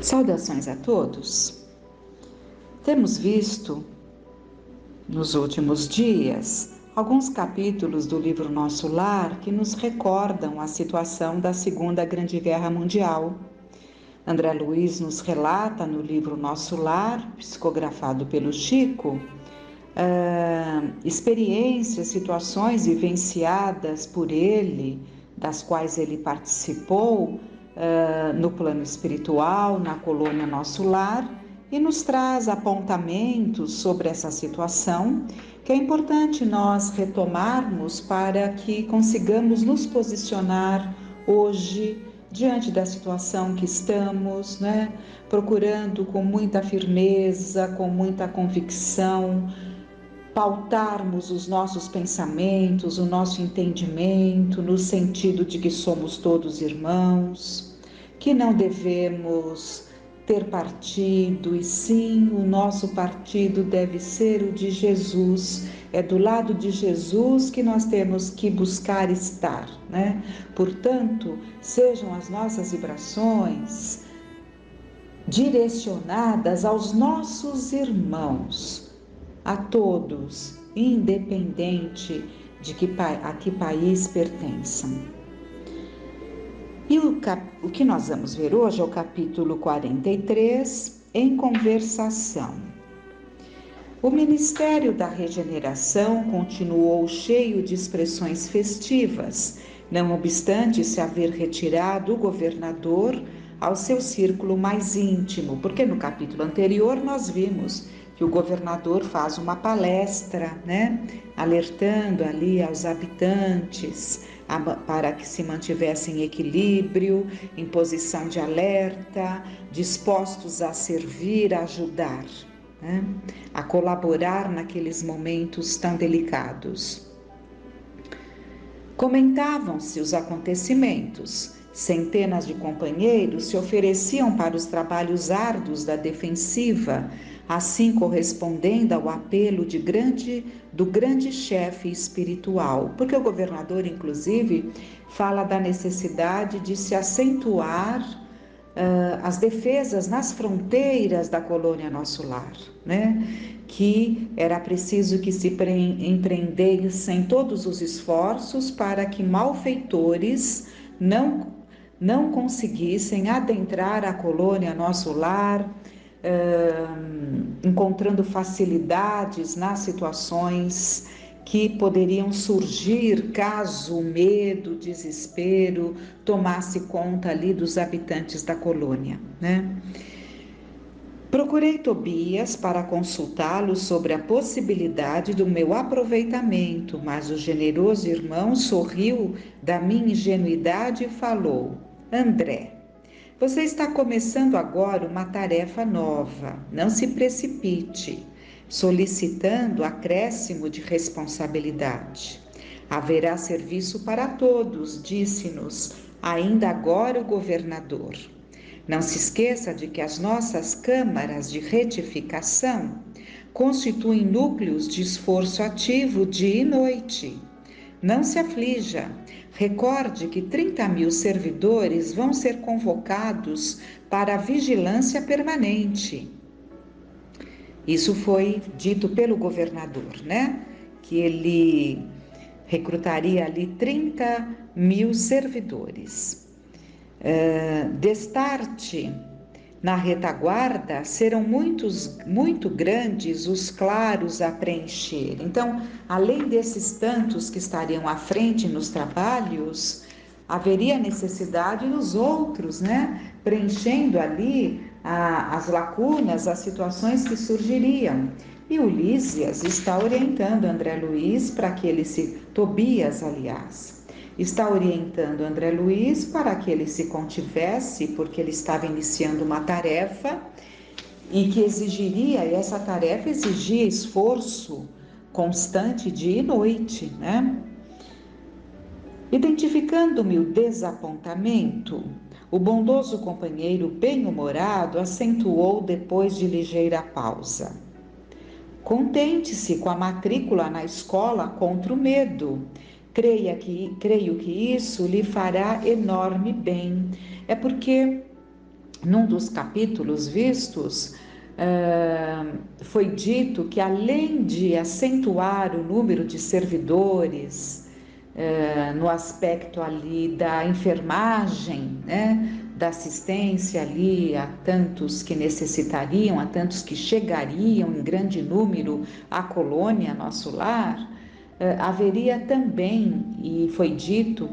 Saudações a todos. Temos visto nos últimos dias alguns capítulos do livro Nosso Lar que nos recordam a situação da Segunda Grande Guerra Mundial. André Luiz nos relata no livro Nosso Lar, psicografado pelo Chico, experiências, situações vivenciadas por ele, das quais ele participou no plano espiritual, na colônia Nosso Lar, e nos traz apontamentos sobre essa situação que é importante nós retomarmos para que consigamos nos posicionar hoje diante da situação que estamos, procurando com muita firmeza, com muita convicção, pautarmos os nossos pensamentos, o nosso entendimento no sentido de que somos todos irmãos, que não devemos ter partido, e sim, o nosso partido deve ser o de Jesus. É do lado de Jesus que nós temos que buscar estar, Portanto, sejam as nossas vibrações direcionadas aos nossos irmãos, a todos, independente de a que país pertençam. E o que nós vamos ver hoje é o capítulo 43, em conversação. O Ministério da Regeneração continuou cheio de expressões festivas, não obstante se haver retirado o governador ao seu círculo mais íntimo, porque no capítulo anterior nós vimos que o governador faz uma palestra, alertando ali aos habitantes para que se mantivessem em equilíbrio, em posição de alerta, dispostos a servir, a ajudar, a colaborar naqueles momentos tão delicados. Comentavam-se os acontecimentos. Centenas de companheiros se ofereciam para os trabalhos árduos da defensiva, assim correspondendo ao apelo do grande chefe espiritual, porque o governador, inclusive, fala da necessidade de se acentuar as defesas nas fronteiras da colônia Nosso Lar, que era preciso que se empreendessem todos os esforços para que malfeitores não conseguissem adentrar a colônia Nosso Lar, encontrando facilidades nas situações que poderiam surgir caso o medo, o desespero tomasse conta ali dos habitantes da colônia, Procurei Tobias para consultá-lo sobre a possibilidade do meu aproveitamento, mas o generoso irmão sorriu da minha ingenuidade e falou: André, você está começando agora uma tarefa nova, não se precipite, solicitando acréscimo de responsabilidade. Haverá serviço para todos, disse-nos ainda agora o governador. Não se esqueça de que as nossas câmaras de retificação constituem núcleos de esforço ativo dia e noite. Não se aflija. Recorde que 30.000 servidores vão ser convocados para a vigilância permanente. Isso foi dito pelo governador, Que ele recrutaria ali 30.000 servidores. Destarte na retaguarda serão muito grandes os claros a preencher. Então, além desses tantos que estariam à frente nos trabalhos, haveria necessidade dos outros, preenchendo ali as lacunas, as situações que surgiriam. E o Lísias está orientando André Luiz para que Tobias, aliás, está orientando André Luiz para que ele se contivesse, porque ele estava iniciando uma tarefa e que essa tarefa exigia esforço constante dia e noite, Identificando-me o desapontamento, o bondoso companheiro bem-humorado acentuou depois de ligeira pausa. Contente-se com a matrícula na escola contra o medo. Creio que isso lhe fará enorme bem. É porque num dos capítulos vistos, foi dito que, além de acentuar o número de servidores, no aspecto ali da enfermagem, né, da assistência ali a tantos que necessitariam, a tantos que chegariam em grande número à colônia, nosso lar, haveria também, e foi dito,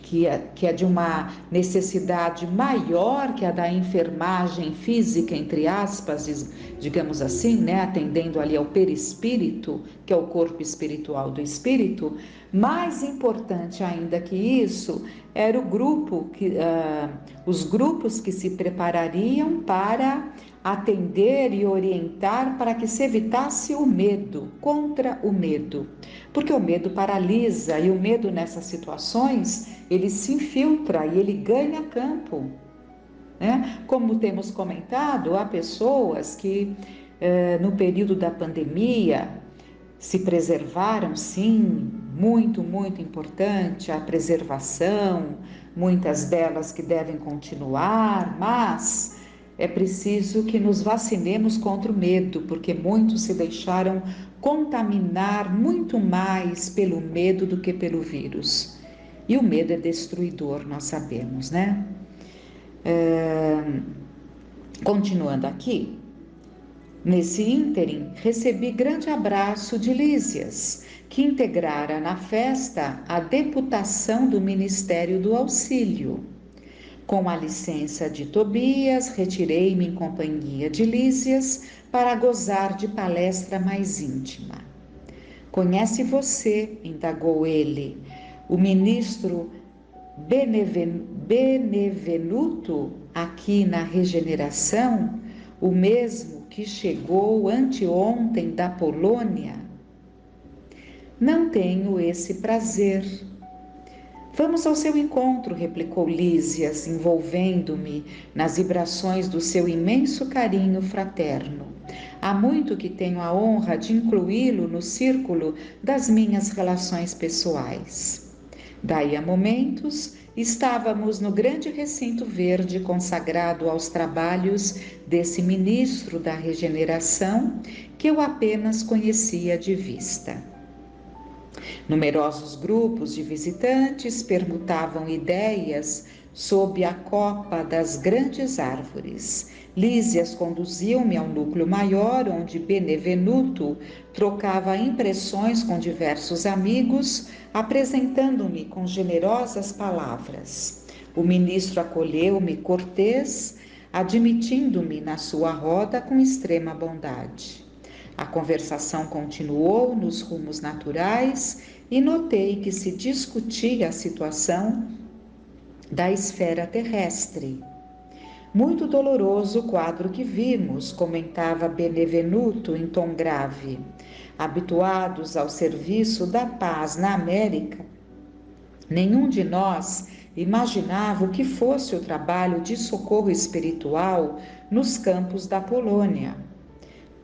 que é de uma necessidade maior que a da enfermagem física, entre aspas, digamos assim, né, atendendo ali ao perispírito, que é o corpo espiritual do espírito. Mais importante ainda que isso, era o grupo os grupos que se preparariam para atender e orientar para que se evitasse o medo, contra o medo, porque o medo paralisa, e o medo nessas situações, ele se infiltra e ele ganha campo, né? Como temos comentado, há pessoas que no período da pandemia se preservaram, sim, muito, muito importante a preservação, muitas delas que devem continuar, mas é preciso que nos vacinemos contra o medo, porque muitos se deixaram contaminar muito mais pelo medo do que pelo vírus. E o medo é destruidor, nós sabemos, né? Continuando aqui, nesse ínterim, recebi grande abraço de Lísias, que integrara na festa a deputação do Ministério do Auxílio. Com a licença de Tobias, retirei-me em companhia de Lísias para gozar de palestra mais íntima. Conhece você, indagou ele, o ministro Benevenuto aqui na Regeneração, o mesmo que chegou anteontem da Polônia? Não tenho esse prazer. Vamos ao seu encontro, replicou Lísias, envolvendo-me nas vibrações do seu imenso carinho fraterno. Há muito que tenho a honra de incluí-lo no círculo das minhas relações pessoais. Daí a momentos, estávamos no grande recinto verde consagrado aos trabalhos desse ministro da regeneração, que eu apenas conhecia de vista. Numerosos grupos de visitantes permutavam ideias sob a copa das grandes árvores. Lísias conduziu-me ao núcleo maior, onde Benevenuto trocava impressões com diversos amigos, apresentando-me com generosas palavras. O ministro acolheu-me cortês, admitindo-me na sua roda com extrema bondade. A conversação continuou nos rumos naturais e notei que se discutia a situação da esfera terrestre. Muito doloroso o quadro que vimos, comentava Benevenuto em tom grave. Habituados ao serviço da paz na América, nenhum de nós imaginava o que fosse o trabalho de socorro espiritual nos campos da Polônia.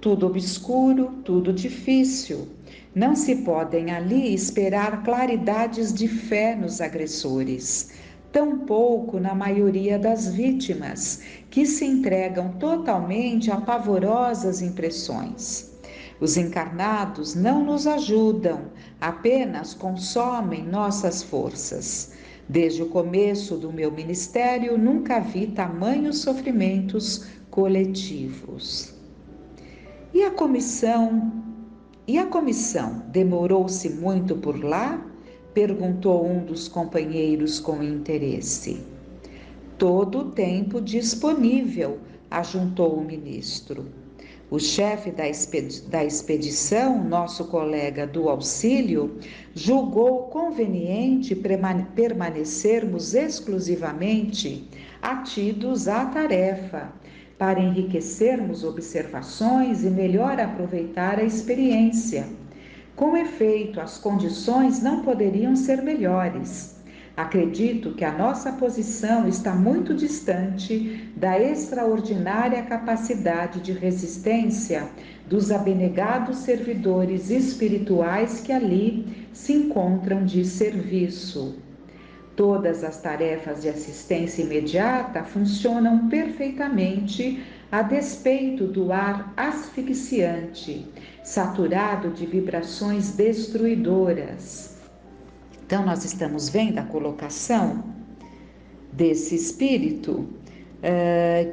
Tudo obscuro, tudo difícil. Não se podem ali esperar claridades de fé nos agressores, tampouco na maioria das vítimas, que se entregam totalmente a pavorosas impressões. Os encarnados não nos ajudam, apenas consomem nossas forças. Desde o começo do meu ministério, nunca vi tamanhos sofrimentos coletivos. E a comissão demorou-se muito por lá? Perguntou um dos companheiros com interesse. Todo o tempo disponível, ajuntou o ministro. O chefe da expedição, nosso colega do auxílio, julgou conveniente permanecermos exclusivamente atidos à tarefa, para enriquecermos observações e melhor aproveitar a experiência. Com efeito, as condições não poderiam ser melhores. Acredito que a nossa posição está muito distante da extraordinária capacidade de resistência dos abnegados servidores espirituais que ali se encontram de serviço. Todas as tarefas de assistência imediata funcionam perfeitamente a despeito do ar asfixiante, saturado de vibrações destruidoras. Então, nós estamos vendo a colocação desse espírito,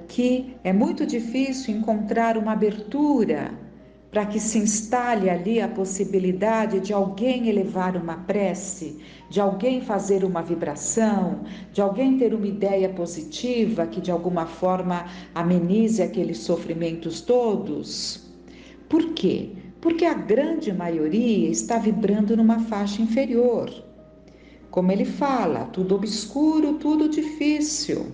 que é muito difícil encontrar uma abertura para que se instale ali a possibilidade de alguém elevar uma prece, de alguém fazer uma vibração, de alguém ter uma ideia positiva que de alguma forma amenize aqueles sofrimentos todos. Por quê? Porque a grande maioria está vibrando numa faixa inferior. Como ele fala, tudo obscuro, tudo difícil.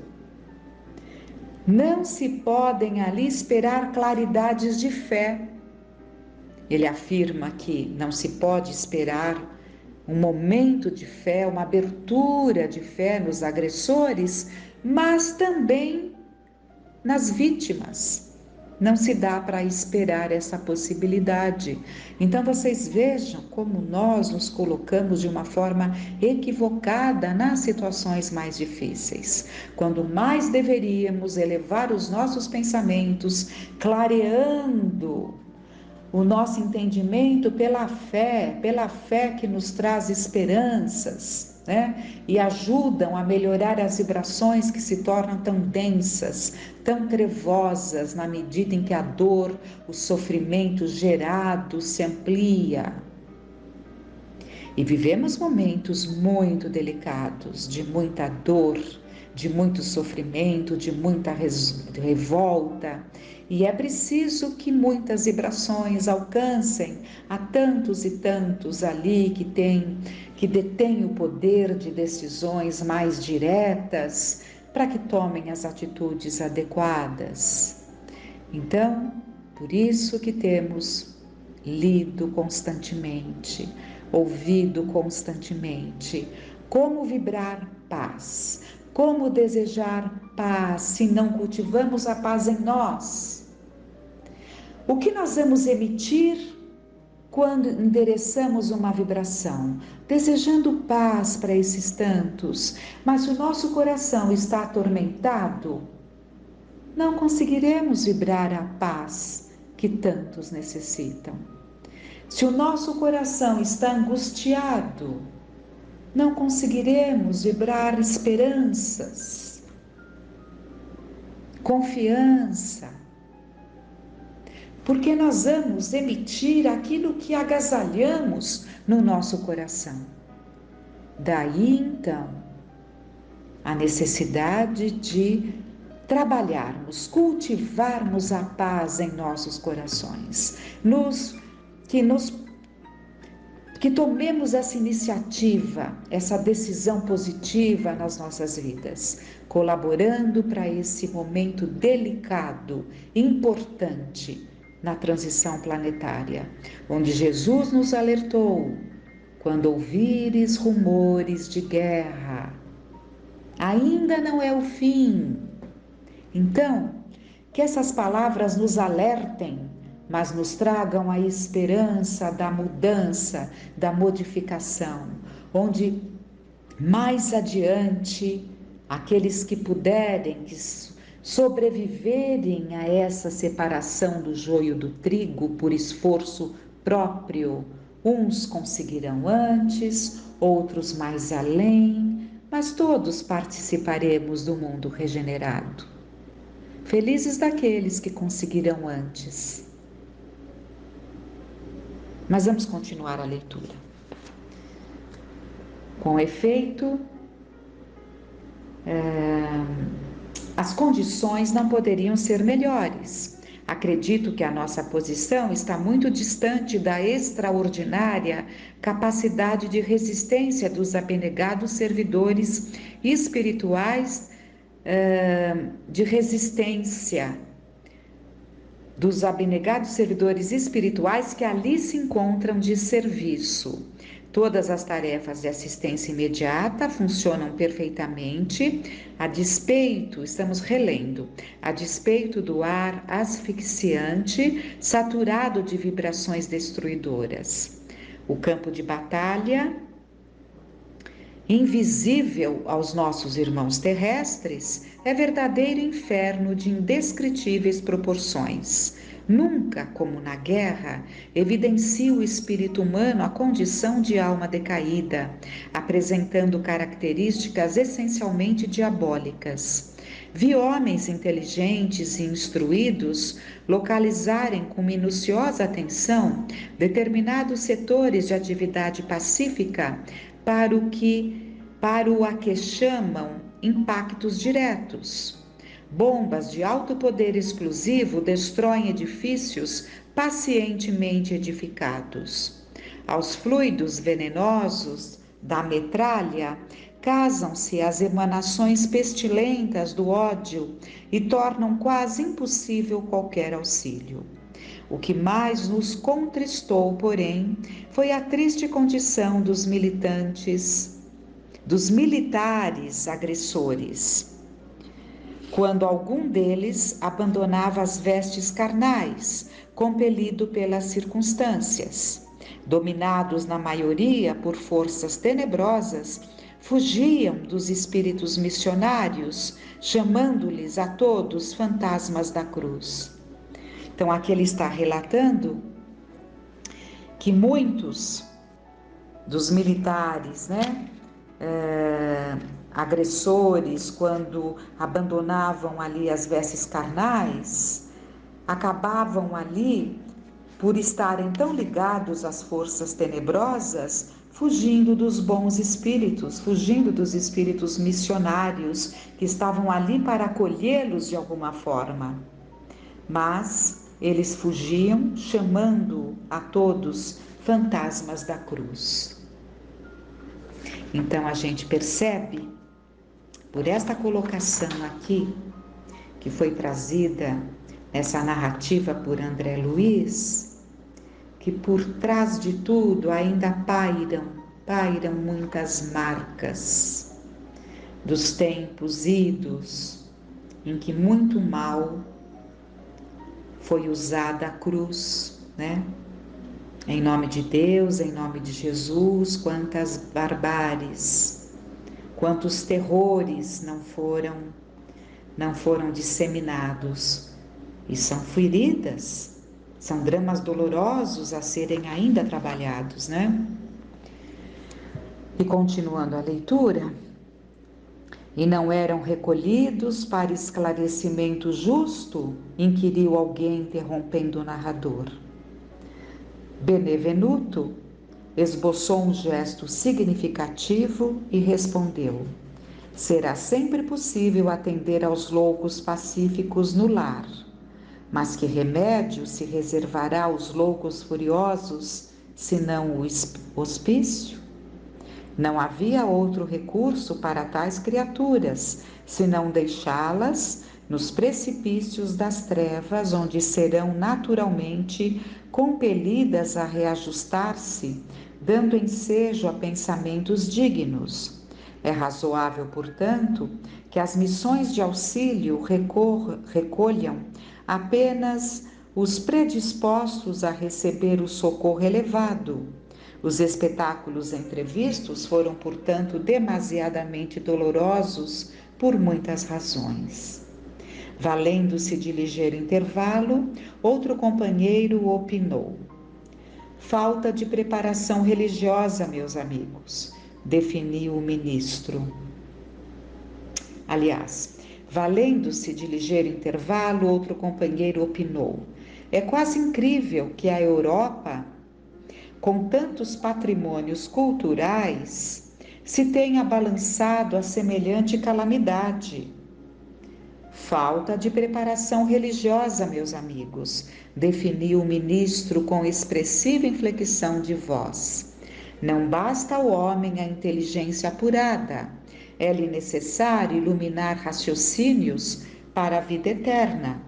Não se podem ali esperar claridades de fé. Ele afirma que não se pode esperar um momento de fé, uma abertura de fé nos agressores, mas também nas vítimas. Não se dá para esperar essa possibilidade. Então vocês vejam como nós nos colocamos de uma forma equivocada nas situações mais difíceis. Quando mais deveríamos elevar os nossos pensamentos, clareando o nosso entendimento pela fé que nos traz esperanças, né? E ajudam a melhorar as vibrações que se tornam tão densas, tão trevosas, na medida em que a dor, o sofrimento gerado se amplia. E vivemos momentos muito delicados, de muita dor, de muito sofrimento, de muita revolta. E é preciso que muitas vibrações alcancem a tantos e tantos ali que detêm o poder de decisões mais diretas para que tomem as atitudes adequadas. Então, por isso que temos lido constantemente, ouvido constantemente, como vibrar paz, como desejar paz se não cultivamos a paz em nós. O que nós vamos emitir quando endereçamos uma vibração? Desejando paz para esses tantos, mas se o nosso coração está atormentado, não conseguiremos vibrar a paz que tantos necessitam. Se o nosso coração está angustiado, não conseguiremos vibrar esperanças, confiança, porque nós vamos emitir aquilo que agasalhamos no nosso coração. Daí então a necessidade de trabalharmos, cultivarmos a paz em nossos corações, que tomemos essa iniciativa, essa decisão positiva nas nossas vidas, colaborando para esse momento delicado, importante na transição planetária, onde Jesus nos alertou: quando ouvires rumores de guerra, ainda não é o fim. Então, que essas palavras nos alertem, mas nos tragam a esperança da mudança, da modificação, onde mais adiante, aqueles que puderem, que sobreviverem a essa separação do joio do trigo por esforço próprio, uns conseguirão antes, outros mais além, mas todos participaremos do mundo regenerado. Felizes daqueles que conseguirão antes. Mas vamos continuar a leitura. Com efeito, as condições não poderiam ser melhores. Acredito que a nossa posição está muito distante da extraordinária capacidade de resistência dos abnegados servidores espirituais, de resistência dos abnegados servidores espirituais que ali se encontram de serviço. Todas as tarefas de assistência imediata funcionam perfeitamente, a despeito, estamos relendo, a despeito do ar asfixiante, saturado de vibrações destruidoras. O campo de batalha invisível aos nossos irmãos terrestres, é verdadeiro inferno de indescritíveis proporções. Nunca, como na guerra, evidencia o espírito humano a condição de alma decaída, apresentando características essencialmente diabólicas. Vi homens inteligentes e instruídos localizarem com minuciosa atenção determinados setores de atividade pacífica para o que chamam impactos diretos. Bombas de alto poder explosivo destroem edifícios pacientemente edificados. Aos fluidos venenosos da metralha casam-se as emanações pestilentas do ódio e tornam quase impossível qualquer auxílio. O que mais nos contristou, porém, foi a triste condição dos militares agressores, quando algum deles abandonava as vestes carnais, compelido pelas circunstâncias. Dominados na maioria por forças tenebrosas, fugiam dos espíritos missionários, chamando-lhes a todos fantasmas da cruz. Então, aqui ele está relatando que muitos dos militares, agressores, quando abandonavam ali as vestes carnais, acabavam ali, por estarem tão ligados às forças tenebrosas, fugindo dos bons espíritos, fugindo dos espíritos missionários que estavam ali para acolhê-los de alguma forma. Mas eles fugiam, chamando a todos fantasmas da cruz. Então a gente percebe, por esta colocação aqui, que foi trazida nessa narrativa por André Luiz, que por trás de tudo ainda pairam muitas marcas dos tempos idos em que muito mal foi usada a cruz, Em nome de Deus, em nome de Jesus, quantas barbáries, quantos terrores não foram disseminados, e são feridas, são dramas dolorosos a serem ainda trabalhados, E continuando a leitura, e não eram recolhidos para esclarecimento justo? Inquiriu alguém, interrompendo o narrador. Benevenuto esboçou um gesto significativo e respondeu: será sempre possível atender aos loucos pacíficos no lar, mas que remédio se reservará aos loucos furiosos, senão o hospício? Não havia outro recurso para tais criaturas, senão deixá-las nos precipícios das trevas, onde serão naturalmente compelidas a reajustar-se, dando ensejo a pensamentos dignos. É razoável, portanto, que as missões de auxílio recolham apenas os predispostos a receber o socorro elevado. Os espetáculos entrevistos foram, portanto, demasiadamente dolorosos por muitas razões. Valendo-se de ligeiro intervalo, outro companheiro opinou: falta de preparação religiosa, meus amigos, definiu o ministro. Aliás, valendo-se de ligeiro intervalo, outro companheiro opinou: é quase incrível que a Europa, com tantos patrimônios culturais, se tenha balançado a semelhante calamidade. Falta de preparação religiosa, meus amigos, definiu o ministro com expressiva inflexão de voz. Não basta ao homem a inteligência apurada, é-lhe necessário iluminar raciocínios para a vida eterna.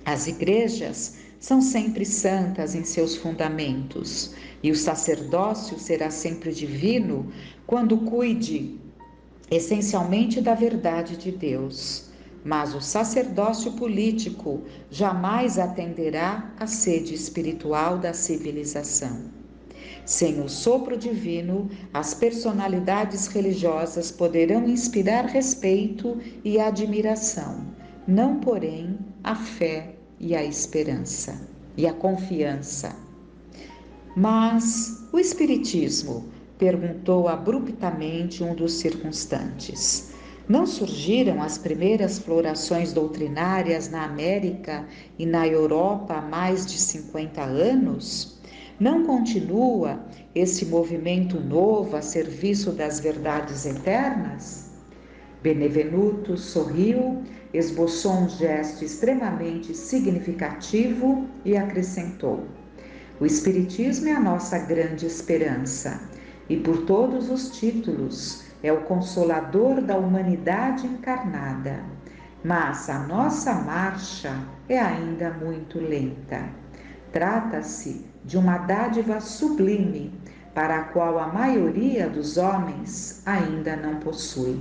As igrejas são sempre santas em seus fundamentos, e o sacerdócio será sempre divino quando cuide essencialmente da verdade de Deus. Mas o sacerdócio político jamais atenderá à sede espiritual da civilização. Sem o sopro divino, as personalidades religiosas poderão inspirar respeito e admiração, não, porém, a fé e a esperança e a confiança. Mas o Espiritismo? Perguntou abruptamente um dos circunstantes. Não surgiram as primeiras florações doutrinárias na América e na Europa há mais de 50 anos? Não continua esse movimento novo a serviço das verdades eternas? Benevenuto sorriu, esboçou um gesto extremamente significativo e acrescentou: o Espiritismo é a nossa grande esperança e, por todos os títulos, é o consolador da humanidade encarnada. Mas a nossa marcha é ainda muito lenta. Trata-se de uma dádiva sublime para a qual a maioria dos homens ainda não possui.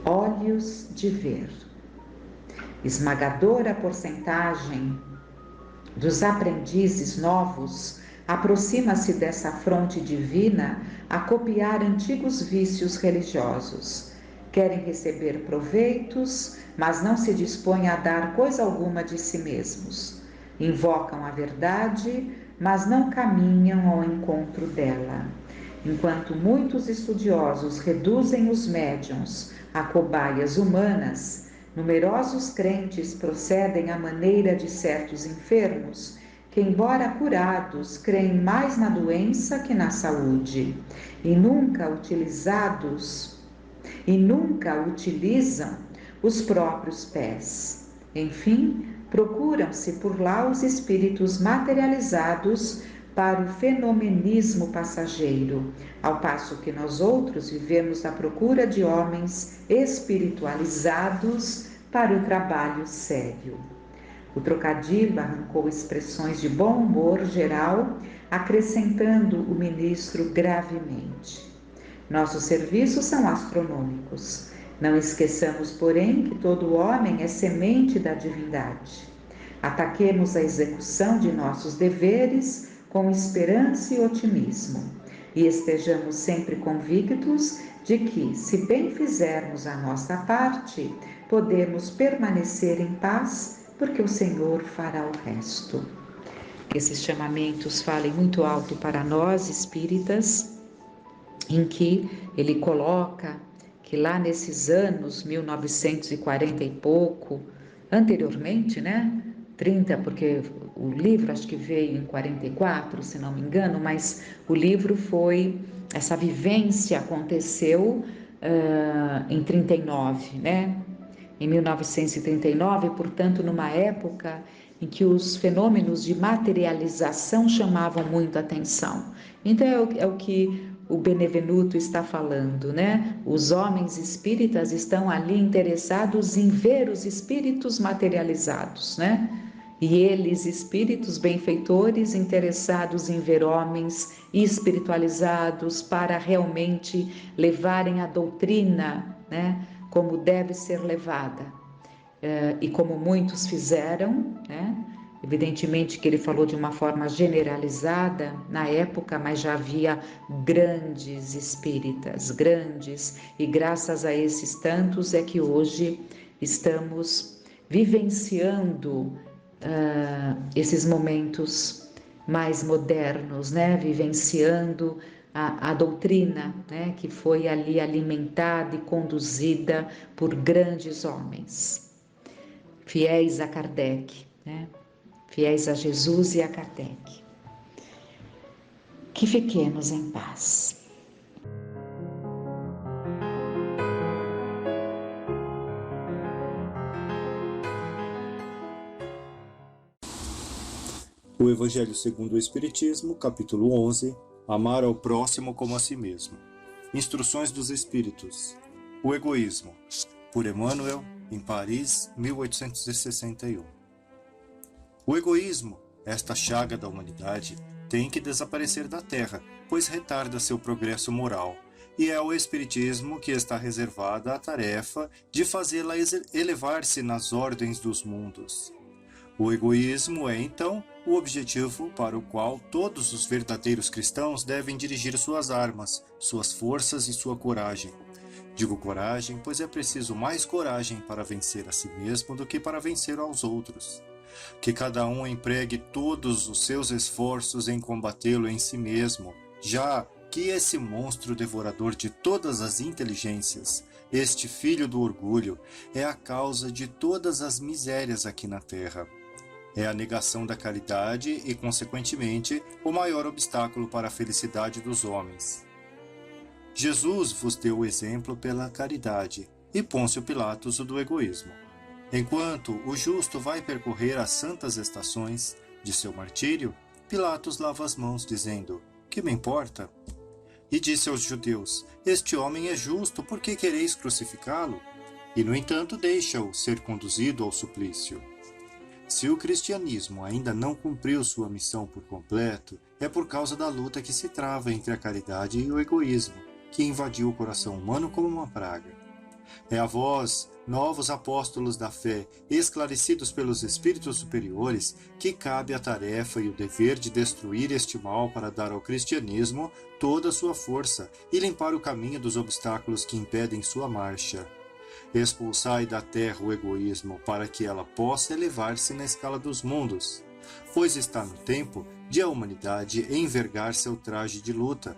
Olhos de ver. Esmagadora porcentagem dos aprendizes novos aproxima-se dessa fronte divina a copiar antigos vícios religiosos. Querem receber proveitos, mas não se dispõem a dar coisa alguma de si mesmos. Invocam a verdade, mas não caminham ao encontro dela. Enquanto muitos estudiosos reduzem os médiuns a cobaias humanas, numerosos crentes procedem à maneira de certos enfermos, que, embora curados, creem mais na doença que na saúde, e nunca utilizam os próprios pés. Enfim, procuram-se por lá os espíritos materializados para o fenomenismo passageiro, ao passo que nós outros vivemos à procura de homens espiritualizados para o trabalho sério. O trocadilho arrancou expressões de bom humor geral, acrescentando o ministro gravemente: nossos serviços são astronômicos. Não esqueçamos, porém, que todo homem é semente da divindade. Ataquemos a execução de nossos deveres com esperança e otimismo, e estejamos sempre convictos de que, se bem fizermos a nossa parte, podemos permanecer em paz, porque o Senhor fará o resto. Que esses chamamentos falem muito alto para nós espíritas, em que ele coloca que lá nesses anos 1940 e pouco, anteriormente, né? 30, porque o livro acho que veio em 44, se não me engano, mas o livro foi, essa vivência aconteceu em 39, né? Em 1939, portanto, numa época em que os fenômenos de materialização chamavam muito a atenção. Então, é o que o Benevenuto está falando, né? Os homens espíritas estão ali interessados em ver os espíritos materializados, né? E eles, espíritos benfeitores, interessados em ver homens espiritualizados para realmente levarem a doutrina, né? Como deve ser levada. E como muitos fizeram, né? Evidentemente que ele falou de uma forma generalizada na época, mas já havia grandes espíritas, grandes, e graças a esses tantos é que hoje estamos vivenciando esses momentos mais modernos, né? Vivenciando a doutrina, né? Que foi ali alimentada e conduzida por grandes homens, fiéis a Kardec, né? Fiéis a Jesus e a Kardec. Que fiquemos em paz. O Evangelho segundo o Espiritismo, capítulo 11, Amar ao próximo como a si mesmo. Instruções dos Espíritos. O egoísmo. Por Emmanuel, em Paris, 1861. O egoísmo, esta chaga da humanidade, tem que desaparecer da Terra, pois retarda seu progresso moral, e é ao Espiritismo que está reservada a tarefa de fazê-la elevar-se nas ordens dos mundos. O egoísmo é, então, o objetivo para o qual todos os verdadeiros cristãos devem dirigir suas armas, suas forças e sua coragem. Digo coragem, pois é preciso mais coragem para vencer a si mesmo do que para vencer aos outros. Que cada um empregue todos os seus esforços em combatê-lo em si mesmo, já que esse monstro devorador de todas as inteligências, este filho do orgulho, é a causa de todas as misérias aqui na terra. É a negação da caridade e, consequentemente, o maior obstáculo para a felicidade dos homens. Jesus vos deu o exemplo pela caridade, e Pôncio Pilatos o do egoísmo. Enquanto o justo vai percorrer as santas estações de seu martírio, Pilatos lava as mãos, dizendo: "Que me importa?" E disse aos judeus: "Este homem é justo, por que quereis crucificá-lo?" E, no entanto, deixa-o ser conduzido ao suplício. Se o cristianismo ainda não cumpriu sua missão por completo, é por causa da luta que se trava entre a caridade e o egoísmo, que invadiu o coração humano como uma praga. É a vós, novos apóstolos da fé, esclarecidos pelos espíritos superiores, que cabe a tarefa e o dever de destruir este mal para dar ao cristianismo toda a sua força e limpar o caminho dos obstáculos que impedem sua marcha. Expulsai da terra o egoísmo para que ela possa elevar-se na escala dos mundos, pois está no tempo de a humanidade envergar seu traje de luta.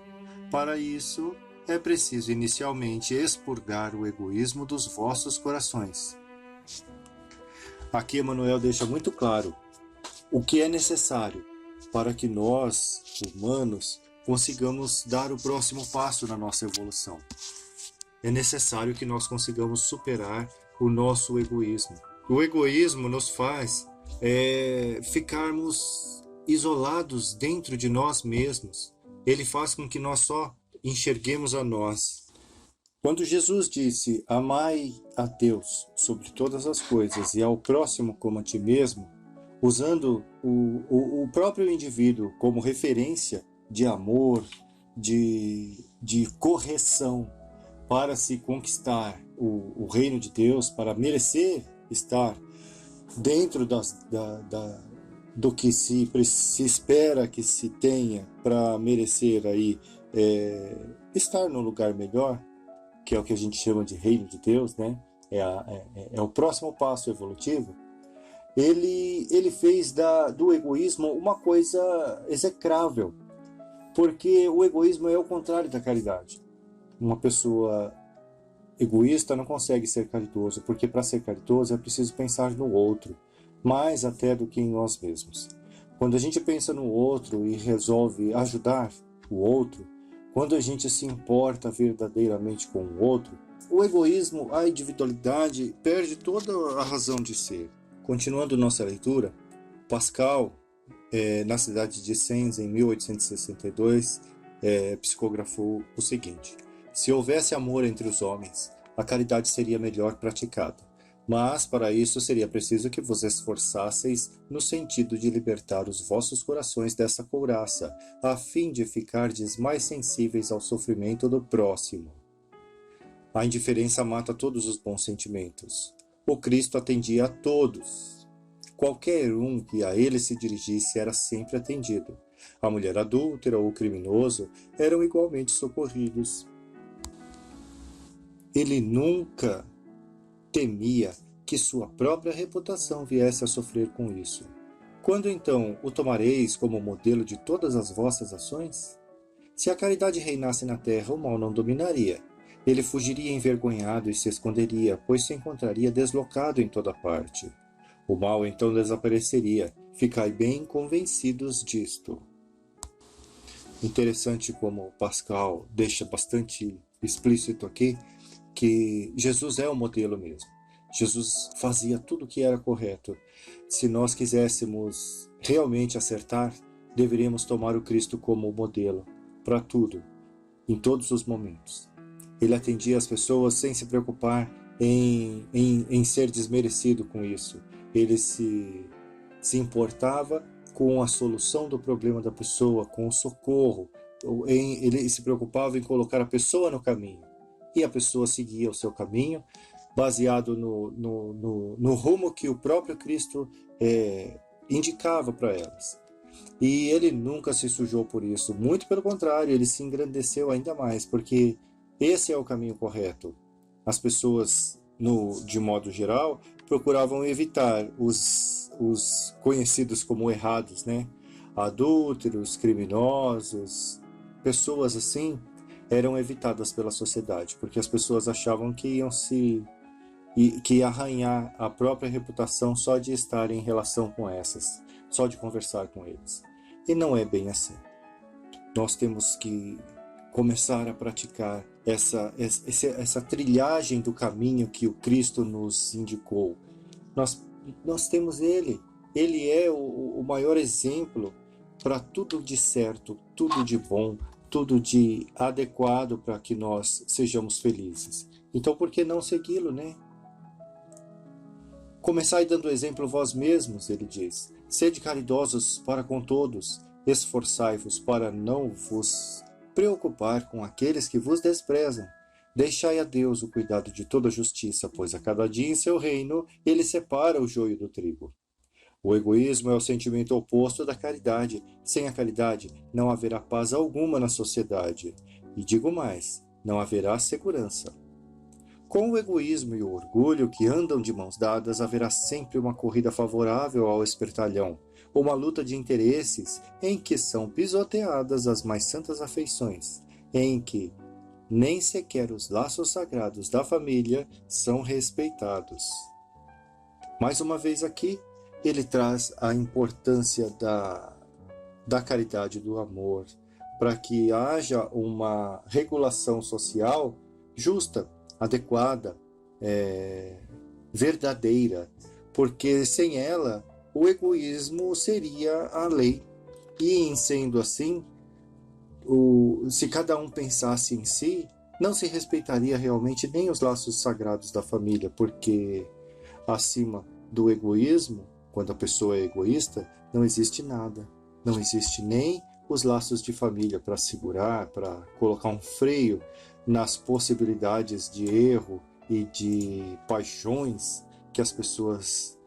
Para isso, é preciso inicialmente expurgar o egoísmo dos vossos corações. Aqui Emmanuel deixa muito claro o que é necessário para que nós, humanos, consigamos dar o próximo passo na nossa evolução. É necessário que nós consigamos superar o nosso egoísmo. O egoísmo nos faz ficarmos isolados dentro de nós mesmos. Ele faz com que nós só enxerguemos a nós. Quando Jesus disse: "Amai a Deus sobre todas as coisas e ao próximo como a ti mesmo", usando o próprio indivíduo como referência de amor, de correção, para se conquistar o reino de Deus, para merecer estar dentro do que se espera que se tenha para merecer aí estar num lugar melhor, que é o que a gente chama de reino de Deus, né? É o próximo passo evolutivo. Ele fez do egoísmo uma coisa execrável, porque o egoísmo é o contrário da caridade. Uma pessoa egoísta não consegue ser caridoso, porque para ser caridoso é preciso pensar no outro, mais até do que em nós mesmos. Quando a gente pensa no outro e resolve ajudar o outro, quando a gente se importa verdadeiramente com o outro, o egoísmo, a individualidade, perde toda a razão de ser. Continuando nossa leitura, Pascal, na cidade de Sens, em 1862, psicografou o seguinte: "Se houvesse amor entre os homens, a caridade seria melhor praticada. Mas, para isso, seria preciso que vos esforçasseis no sentido de libertar os vossos corações dessa couraça, a fim de ficardes mais sensíveis ao sofrimento do próximo. A indiferença mata todos os bons sentimentos. O Cristo atendia a todos. Qualquer um que a ele se dirigisse era sempre atendido. A mulher adúltera ou o criminoso eram igualmente socorridos. Ele nunca temia que sua própria reputação viesse a sofrer com isso. Quando então o tomareis como modelo de todas as vossas ações? Se a caridade reinasse na terra, o mal não dominaria. Ele fugiria envergonhado e se esconderia, pois se encontraria deslocado em toda parte. O mal então desapareceria. Ficai bem convencidos disto." Interessante como Pascal deixa bastante explícito aqui que Jesus é o modelo mesmo. Jesus fazia tudo o que era correto. Se nós quiséssemos realmente acertar, deveríamos tomar o Cristo como modelo para tudo, em todos os momentos. Ele atendia as pessoas sem se preocupar em ser desmerecido com isso. Ele se importava com a solução do problema da pessoa, com o socorro. Ele se preocupava em colocar a pessoa no caminho. E a pessoa seguia o seu caminho baseado no rumo que o próprio Cristo indicava para elas. E ele nunca se sujou por isso, muito pelo contrário, ele se engrandeceu ainda mais, porque esse é o caminho correto. As pessoas, de modo geral, procuravam evitar os conhecidos como errados, né? Adúlteros, criminosos, pessoas assim eram evitadas pela sociedade, porque as pessoas achavam que que ia arranhar a própria reputação só de estar em relação com essas, só de conversar com eles. E não é bem assim. Nós temos que começar a praticar essa trilhagem do caminho que o Cristo nos indicou. Nós temos Ele. Ele é o maior exemplo para tudo de certo, tudo de bom, tudo de adequado para que nós sejamos felizes. Então, por que não segui-lo, né? Começai dando exemplo vós mesmos, ele diz. Sede caridosos para com todos, esforçai-vos para não vos preocupar com aqueles que vos desprezam. Deixai a Deus o cuidado de toda justiça, pois a cada dia em seu reino ele separa o joio do trigo. O egoísmo é o sentimento oposto da caridade. Sem a caridade não haverá paz alguma na sociedade. E digo mais, não haverá segurança. Com o egoísmo e o orgulho que andam de mãos dadas, haverá sempre uma corrida favorável ao espertalhão, uma luta de interesses em que são pisoteadas as mais santas afeições, em que nem sequer os laços sagrados da família são respeitados. Mais uma vez aqui, ele traz a importância da caridade, do amor, para que haja uma regulação social justa, adequada, verdadeira, porque sem ela o egoísmo seria a lei. E em sendo assim, se cada um pensasse em si, não se respeitaria realmente nem os laços sagrados da família, porque acima do egoísmo, quando a pessoa é egoísta, não existe nada, não existe nem os laços de família para segurar, para colocar um freio nas possibilidades de erro e de paixões que as pessoas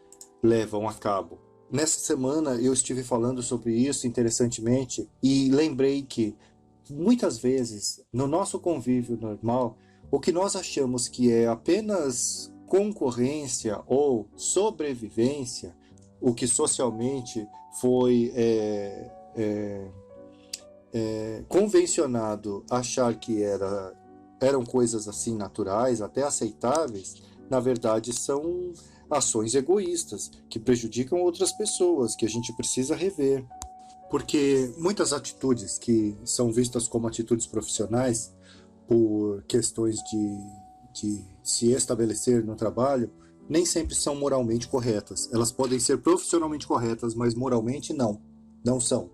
levam a cabo. Nessa semana eu estive falando sobre isso interessantemente e lembrei que muitas vezes no nosso convívio normal, o que nós achamos que é apenas concorrência ou sobrevivência, o que socialmente foi convencionado achar que eram coisas assim naturais, até aceitáveis, na verdade são ações egoístas que prejudicam outras pessoas, que a gente precisa rever. Porque muitas atitudes que são vistas como atitudes profissionais, por questões de se estabelecer no trabalho, nem sempre são moralmente corretas. Elas podem ser profissionalmente corretas, mas moralmente não são.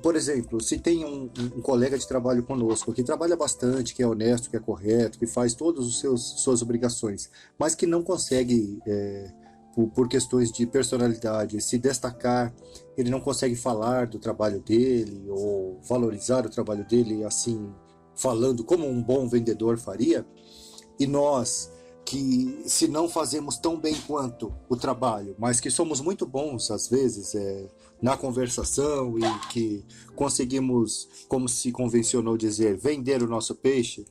Por exemplo, se tem um colega de trabalho conosco que trabalha bastante, que é honesto, que é correto, que faz todas suas obrigações, mas que não consegue, por questões de personalidade, se destacar, ele não consegue falar do trabalho dele ou valorizar o trabalho dele assim, falando como um bom vendedor faria, e nós que se não fazemos tão bem quanto o trabalho, mas que somos muito bons às vezes na conversação e que conseguimos, como se convencionou dizer, vender o nosso peixe,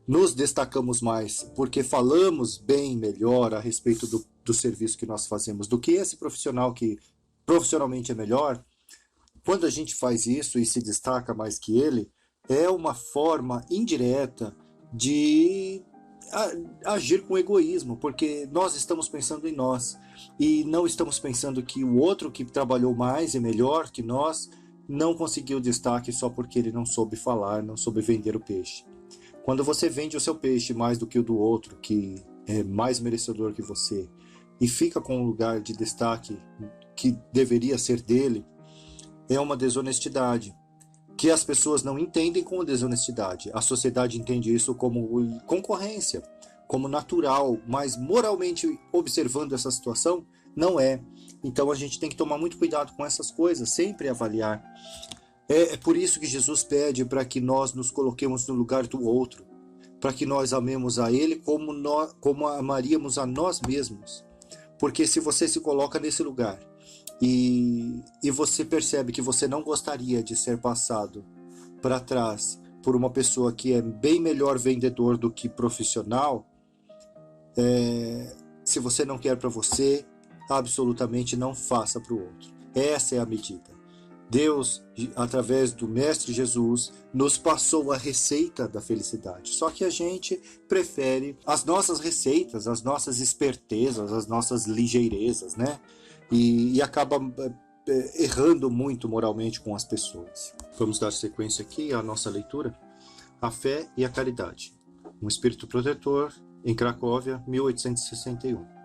nos destacamos mais porque falamos bem melhor a respeito do serviço que nós fazemos do que esse profissional que profissionalmente é melhor. Quando a gente faz isso e se destaca mais que ele, é uma forma indireta de agir com egoísmo, porque nós estamos pensando em nós e não estamos pensando que o outro que trabalhou mais e melhor que nós não conseguiu destaque só porque ele não soube falar, não soube vender o peixe. Quando você vende o seu peixe mais do que o do outro, que é mais merecedor que você, e fica com um lugar de destaque que deveria ser dele, é uma desonestidade, que as pessoas não entendem como desonestidade. A sociedade entende isso como concorrência, como natural, mas moralmente observando essa situação, não é. Então a gente tem que tomar muito cuidado com essas coisas, sempre avaliar. É por isso que Jesus pede para que nós nos coloquemos no lugar do outro, para que nós amemos a Ele como amaríamos a nós mesmos. Porque se você se coloca nesse lugar e você percebe que você não gostaria de ser passado para trás por uma pessoa que é bem melhor vendedor do que profissional, se você não quer para você, absolutamente não faça para o outro. Essa é a medida. Deus, através do Mestre Jesus, nos passou a receita da felicidade. Só que a gente prefere as nossas receitas, as nossas espertezas, as nossas ligeirezas, né? E acaba errando muito moralmente com as pessoas. Vamos dar sequência aqui à nossa leitura. A fé e a caridade. Um espírito protetor, em Cracóvia, 1861.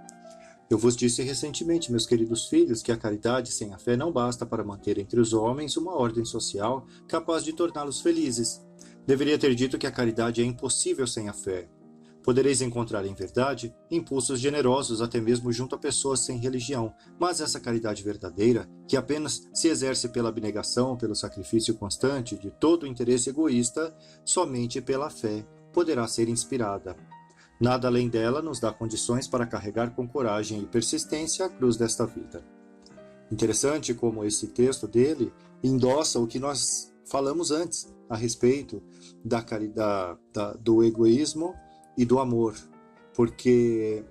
Eu vos disse recentemente, meus queridos filhos, que a caridade sem a fé não basta para manter entre os homens uma ordem social capaz de torná-los felizes. Deveria ter dito que a caridade é impossível sem a fé. Podereis encontrar, em verdade, impulsos generosos até mesmo junto a pessoas sem religião, mas essa caridade verdadeira, que apenas se exerce pela abnegação, pelo sacrifício constante de todo o interesse egoísta, somente pela fé poderá ser inspirada. Nada além dela nos dá condições para carregar com coragem e persistência a cruz desta vida. Interessante como esse texto dele endossa o que nós falamos antes a respeito da caridade, do egoísmo e do amor, porque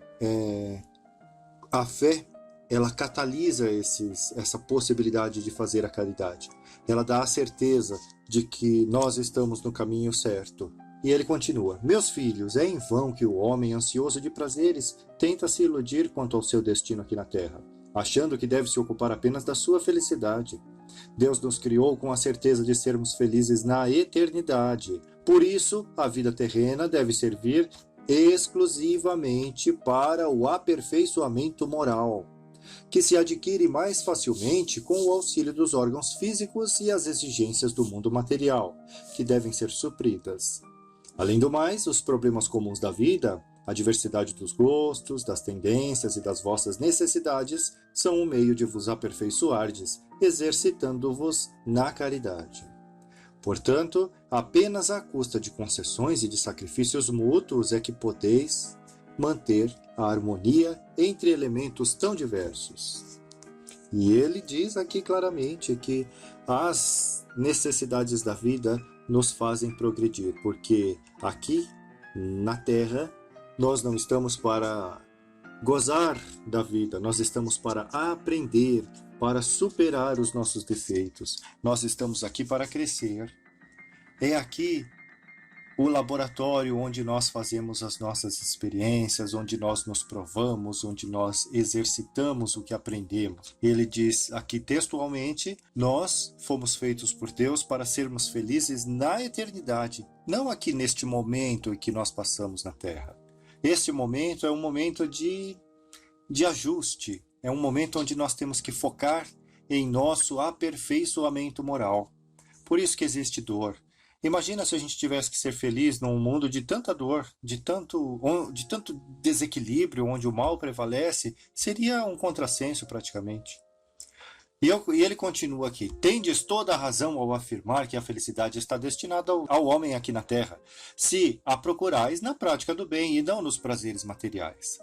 a fé ela catalisa essa possibilidade de fazer a caridade. Ela dá a certeza de que nós estamos no caminho certo. E ele continua: meus filhos, é em vão que o homem ansioso de prazeres tenta se iludir quanto ao seu destino aqui na terra, achando que deve se ocupar apenas da sua felicidade. Deus nos criou com a certeza de sermos felizes na eternidade. Por isso, a vida terrena deve servir exclusivamente para o aperfeiçoamento moral, que se adquire mais facilmente com o auxílio dos órgãos físicos e as exigências do mundo material, que devem ser supridas. Além do mais, os problemas comuns da vida, a diversidade dos gostos, das tendências e das vossas necessidades, são um meio de vos aperfeiçoardes, exercitando-vos na caridade. Portanto, apenas à custa de concessões e de sacrifícios mútuos é que podeis manter a harmonia entre elementos tão diversos. E ele diz aqui claramente que as necessidades da vida nos fazem progredir, porque aqui na Terra nós não estamos para gozar da vida, nós estamos para aprender, para superar os nossos defeitos. Nós estamos aqui para crescer. É aqui o laboratório onde nós fazemos as nossas experiências, onde nós nos provamos, onde nós exercitamos o que aprendemos. Ele diz aqui textualmente: nós fomos feitos por Deus para sermos felizes na eternidade, não aqui neste momento em que nós passamos na Terra. Este momento é um momento de ajuste, é um momento onde nós temos que focar em nosso aperfeiçoamento moral. Por isso que existe dor. Imagina se a gente tivesse que ser feliz num mundo de tanta dor, de tanto desequilíbrio, onde o mal prevalece, seria um contrassenso praticamente. E ele continua aqui: tendes toda a razão ao afirmar que a felicidade está destinada ao homem aqui na terra, se a procurais na prática do bem e não nos prazeres materiais.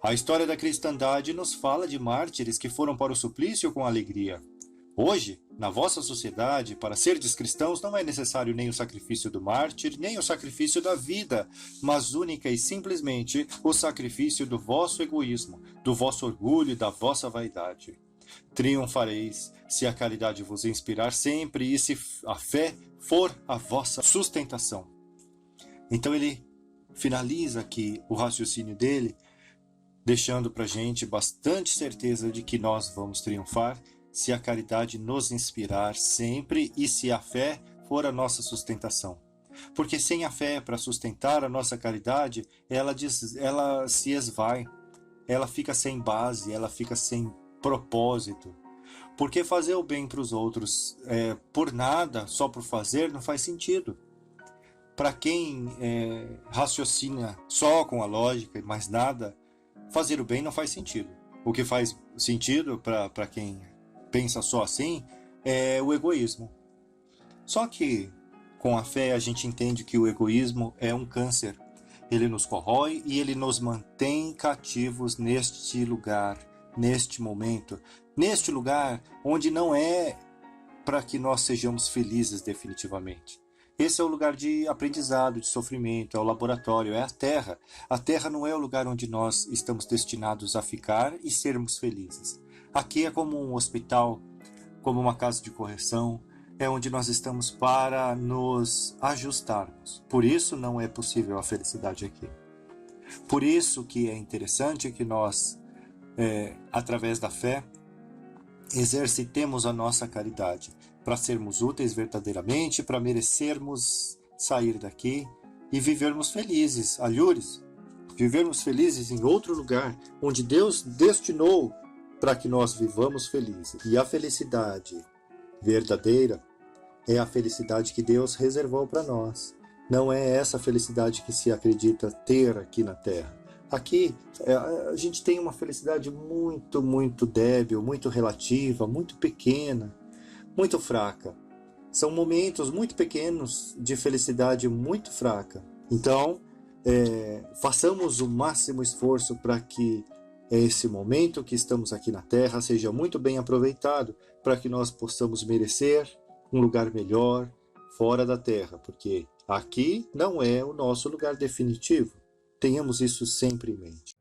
A história da cristandade nos fala de mártires que foram para o suplício com alegria. Hoje, na vossa sociedade, para serdes cristãos, não é necessário nem o sacrifício do mártir, nem o sacrifício da vida, mas única e simplesmente o sacrifício do vosso egoísmo, do vosso orgulho e da vossa vaidade. Triunfareis se a caridade vos inspirar sempre e se a fé for a vossa sustentação. Então ele finaliza aqui o raciocínio dele, deixando para a gente bastante certeza de que nós vamos triunfar se a caridade nos inspirar sempre e se a fé for a nossa sustentação. Porque sem a fé para sustentar a nossa caridade, ela se esvai, ela fica sem base, ela fica sem propósito. Porque fazer o bem para os outros por nada, só por fazer, não faz sentido. Para quem raciocina só com a lógica e mais nada, fazer o bem não faz sentido. O que faz sentido para quem pensa só assim é o egoísmo. Só que Com a fé, a gente entende que o egoísmo é um câncer. Ele nos corrói e ele nos mantém cativos neste lugar, neste momento, neste lugar onde não é para que nós sejamos felizes definitivamente. Esse é o lugar de aprendizado, de sofrimento, é o laboratório, é a Terra. A Terra não é o lugar onde nós estamos destinados a ficar e sermos felizes. Aqui é como um hospital, como uma casa de correção, é onde nós estamos para nos ajustarmos. Por isso não é possível a felicidade aqui. Por isso que é interessante que nós, através da fé, exercitemos a nossa caridade para sermos úteis verdadeiramente, para merecermos sair daqui e vivermos felizes, alhures, vivermos felizes em outro lugar, onde Deus destinou para que nós vivamos felizes. E a felicidade verdadeira é a felicidade que Deus reservou para nós. Não é essa felicidade que se acredita ter aqui na Terra. Aqui a gente tem uma felicidade muito, muito débil, muito relativa, muito pequena, muito fraca. São momentos muito pequenos de felicidade muito fraca. Então, façamos o máximo esforço para que esse momento que estamos aqui na Terra seja muito bem aproveitado, para que nós possamos merecer um lugar melhor fora da Terra, porque aqui não é o nosso lugar definitivo. Tenhamos isso sempre em mente.